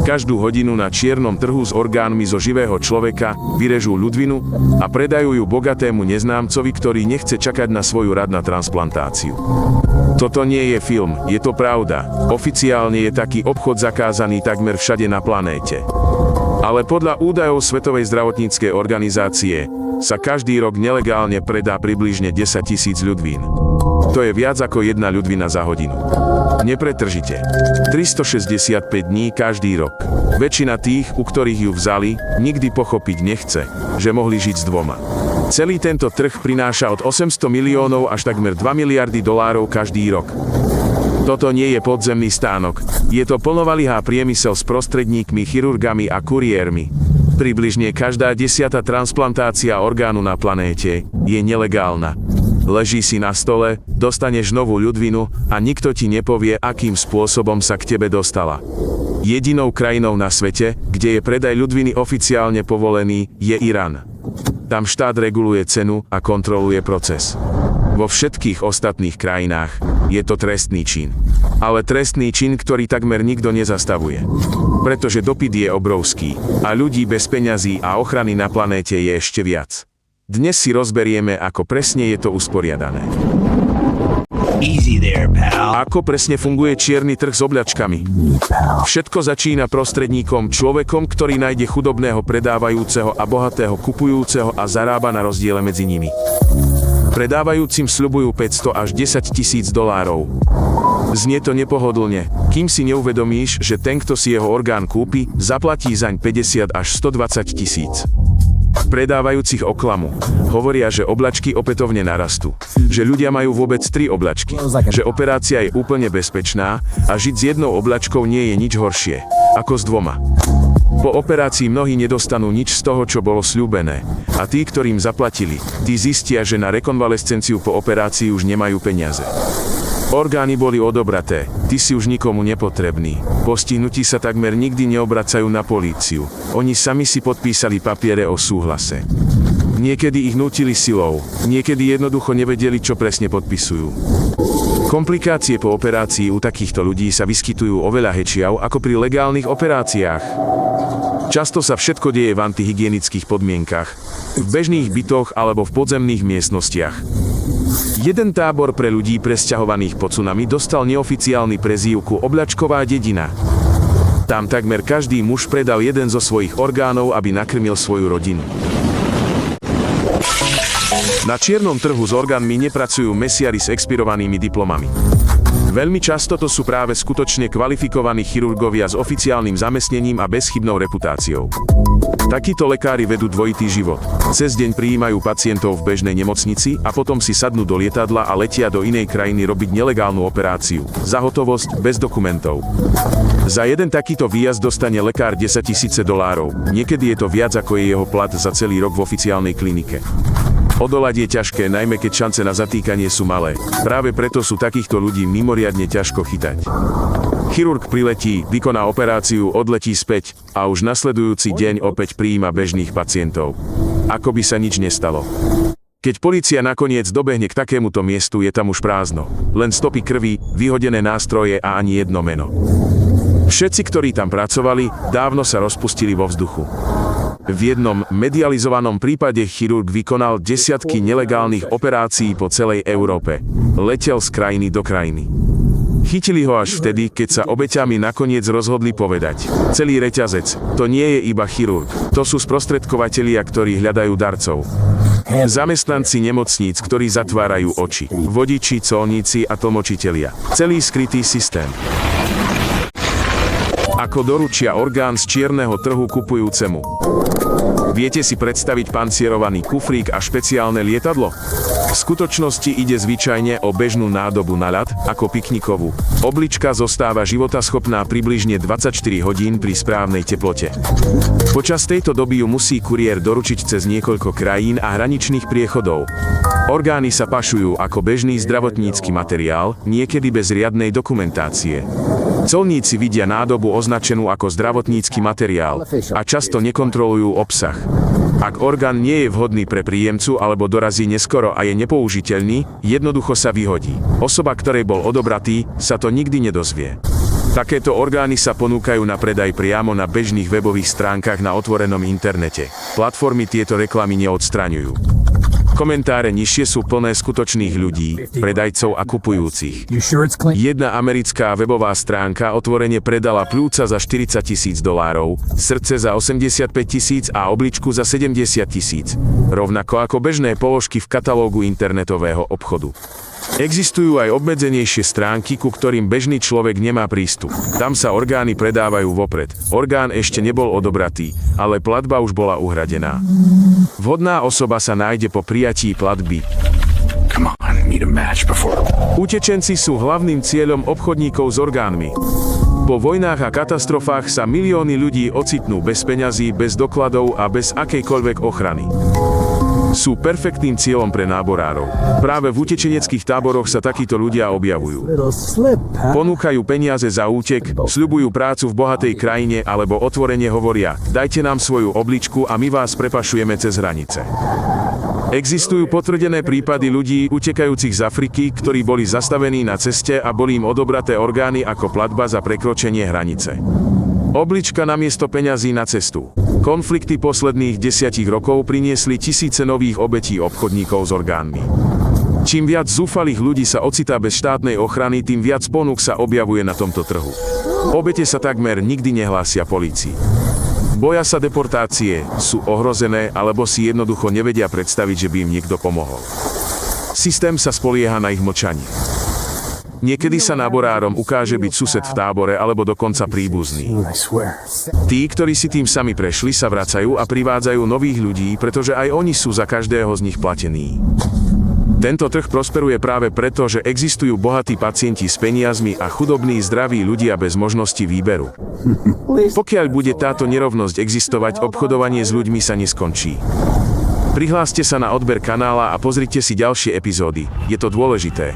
Každú hodinu na čiernom trhu s orgánmi zo živého človeka vyrežú ľudvinu a predajú ju bogatému neznámcovi, ktorý nechce čakať na svoju rad na transplantáciu. Toto nie je film, je to pravda. Oficiálne je taký obchod zakázaný takmer všade na planéte. Ale podľa údajov Svetovej zdravotníckej organizácie sa každý rok nelegálne predá približne 10 000 ľudvín. To je viac ako jedna ľudvina za hodinu. Nepretržite. 365 dní každý rok. Väčšina tých, u ktorých ju vzali, nikdy pochopiť nechce, že mohli žiť s dvoma. Celý tento trh prináša od 800 miliónov až takmer 2 miliardy dolárov každý rok. Toto nie je podzemný stánok, je to plnovalihá priemysel s prostredníkmi, chirurgami a kuriérmi. Približne každá 10. transplantácia orgánu na planéte je nelegálna. Leží si na stole, dostaneš novú ľudvinu a nikto ti nepovie, akým spôsobom sa k tebe dostala. Jedinou krajinou na svete, kde je predaj ľudviny oficiálne povolený, je Irán. Tam štát reguluje cenu a kontroluje proces. Vo všetkých ostatných krajinách je to trestný čin. Ale trestný čin, ktorý takmer nikto nezastavuje. Pretože dopyt je obrovský a ľudí bez peňazí a ochrany na planéte je ešte viac. Dnes si rozberieme, ako presne je to usporiadané. Easy there, pal. Ako presne funguje čierny trh s obľačkami? Všetko začína prostredníkom, človekom, ktorý nájde chudobného predávajúceho a bohatého kupujúceho a zarába na rozdiele medzi nimi. Predávajúcim sľubujú 500 až 10 000 dolárov. Znie to nepohodlne, kým si neuvedomíš, že ten, kto si jeho orgán kúpi, zaplatí zaň 50 až 120 000. Predávajúcich oklamu. Hovoria, že oblačky opätovne narastú. Že ľudia majú vôbec 3 oblačky. Že operácia je úplne bezpečná a žiť s jednou oblačkou nie je nič horšie ako s dvoma. Po operácii mnohí nedostanú nič z toho, čo bolo sľúbené. A tí, ktorým zaplatili, tí zistia, že na rekonvalescenciu po operácii už nemajú peniaze. Orgány boli odobraté, ty si už nikomu nepotrebný. Postihnutí sa takmer nikdy neobracajú na políciu. Oni sami si podpísali papiere o súhlase. Niekedy ich nútili silou, niekedy jednoducho nevedeli, čo presne podpisujú. Komplikácie po operácii u takýchto ľudí sa vyskytujú oveľa häčiav ako pri legálnych operáciách. Často sa všetko deje v antihygienických podmienkach, v bežných bytoch alebo v podzemných miestnostiach. Jeden tábor pre ľudí presťahovaných po tsunami dostal neoficiálny prezývku Obľačková dedina. Tam takmer každý muž predal jeden zo svojich orgánov, aby nakrmil svoju rodinu. Na čiernom trhu s orgánmi nepracujú mesiari s expirovanými diplomami. Veľmi často to sú práve skutočne kvalifikovaní chirurgovia s oficiálnym zamestnením a bezchybnou reputáciou. Takíto lekári vedú dvojitý život. Cez deň prijímajú pacientov v bežnej nemocnici a potom si sadnú do lietadla a letia do inej krajiny robiť nelegálnu operáciu. Za hotovosť, bez dokumentov. Za jeden takýto výjazd dostane lekár 10 000 dolárov. Niekedy je to viac, ako je jeho plat za celý rok v oficiálnej klinike. Odolať je ťažké, najmä keď šance na zatýkanie sú malé. Práve preto sú takýchto ľudí mimoriadne ťažko chytať. Chirurg priletí, vykoná operáciu, odletí späť a už nasledujúci deň opäť prijíma bežných pacientov. Ako by sa nič nestalo. Keď polícia nakoniec dobehne k takémuto miestu, je tam už prázdno. Len stopy krvi, vyhodené nástroje a ani jedno meno. Všetci, ktorí tam pracovali, dávno sa rozpustili vo vzduchu. V jednom medializovanom prípade chirurg vykonal desiatky nelegálnych operácií po celej Európe. Letel z krajiny do krajiny. Chytili ho až vtedy, keď sa obeťami nakoniec rozhodli povedať. Celý reťazec, to nie je iba chirurg, to sú sprostredkovatelia, ktorí hľadajú darcov. Zamestnanci nemocníc, ktorí zatvárajú oči. Vodiči, colníci a tlmočitelia. Celý skrytý systém. Ako doručia orgán z čierneho trhu kupujúcemu. Viete si predstaviť pancierovaný kufrík a špeciálne lietadlo? V skutočnosti ide zvyčajne o bežnú nádobu na ľad, ako piknikovú. Oblička zostáva životaschopná približne 24 hodín pri správnej teplote. Počas tejto doby ju musí kuriér doručiť cez niekoľko krajín a hraničných priechodov. Orgány sa pašujú ako bežný zdravotnícky materiál, niekedy bez riadnej dokumentácie. Colníci vidia nádobu označenú ako zdravotnícky materiál a často nekontrolujú obsah. Ak orgán nie je vhodný pre príjemcu alebo dorazí neskoro a je nepoužiteľný, jednoducho sa vyhodí. Osoba, ktorej bol odobratý, sa to nikdy nedozvie. Takéto orgány sa ponúkajú na predaj priamo na bežných webových stránkach na otvorenom internete. Platformy tieto reklamy neodstraňujú. Komentáre nižšie sú plné skutočných ľudí, predajcov a kupujúcich. Jedna americká webová stránka otvorene predala pľúca za $40,000, srdce za $85,000 a obličku za $70,000, rovnako ako bežné položky v katalógu internetového obchodu. Existujú aj obmedzenejšie stránky, ku ktorým bežný človek nemá prístup. Tam sa orgány predávajú vopred. Orgán ešte nebol odobratý, ale platba už bola uhradená. Vhodná osoba sa nájde po prijatí platby. Come on, need a match before. Utečenci sú hlavným cieľom obchodníkov s orgánmi. Po vojnách a katastrofách sa milióny ľudí ocitnú bez peňazí, bez dokladov a bez akejkoľvek ochrany. Sú perfektným cieľom pre náborárov. Práve v utečeneckých táboroch sa takíto ľudia objavujú. Ponúkajú peniaze za útek, sľubujú prácu v bohatej krajine alebo otvorene hovoria: dajte nám svoju obličku a my vás prepašujeme cez hranice. Existujú potvrdené prípady ľudí utekajúcich z Afriky, ktorí boli zastavení na ceste a boli im odobraté orgány ako platba za prekročenie hranice. Oblička namiesto peňazí na cestu. Konflikty posledných 10 rokov priniesli tisíce nových obetí obchodníkov s orgánmi. Čím viac zúfalých ľudí sa ocitá bez štátnej ochrany, tým viac ponúk sa objavuje na tomto trhu. Obete sa takmer nikdy nehlásia polícii. Boja sa deportácie, sú ohrozené alebo si jednoducho nevedia predstaviť, že by im niekto pomohol. Systém sa spolieha na ich mlčanie. Niekedy sa náborárom ukáže byť sused v tábore alebo dokonca príbuzný. Tí, ktorí si tým sami prešli, sa vracajú a privádzajú nových ľudí, pretože aj oni sú za každého z nich platení. Tento trh prosperuje práve preto, že existujú bohatí pacienti s peniazmi a chudobní zdraví ľudia bez možnosti výberu. Pokiaľ bude táto nerovnosť existovať, obchodovanie s ľuďmi sa neskončí. Prihláste sa na odber kanála a pozrite si ďalšie epizódy. Je to dôležité.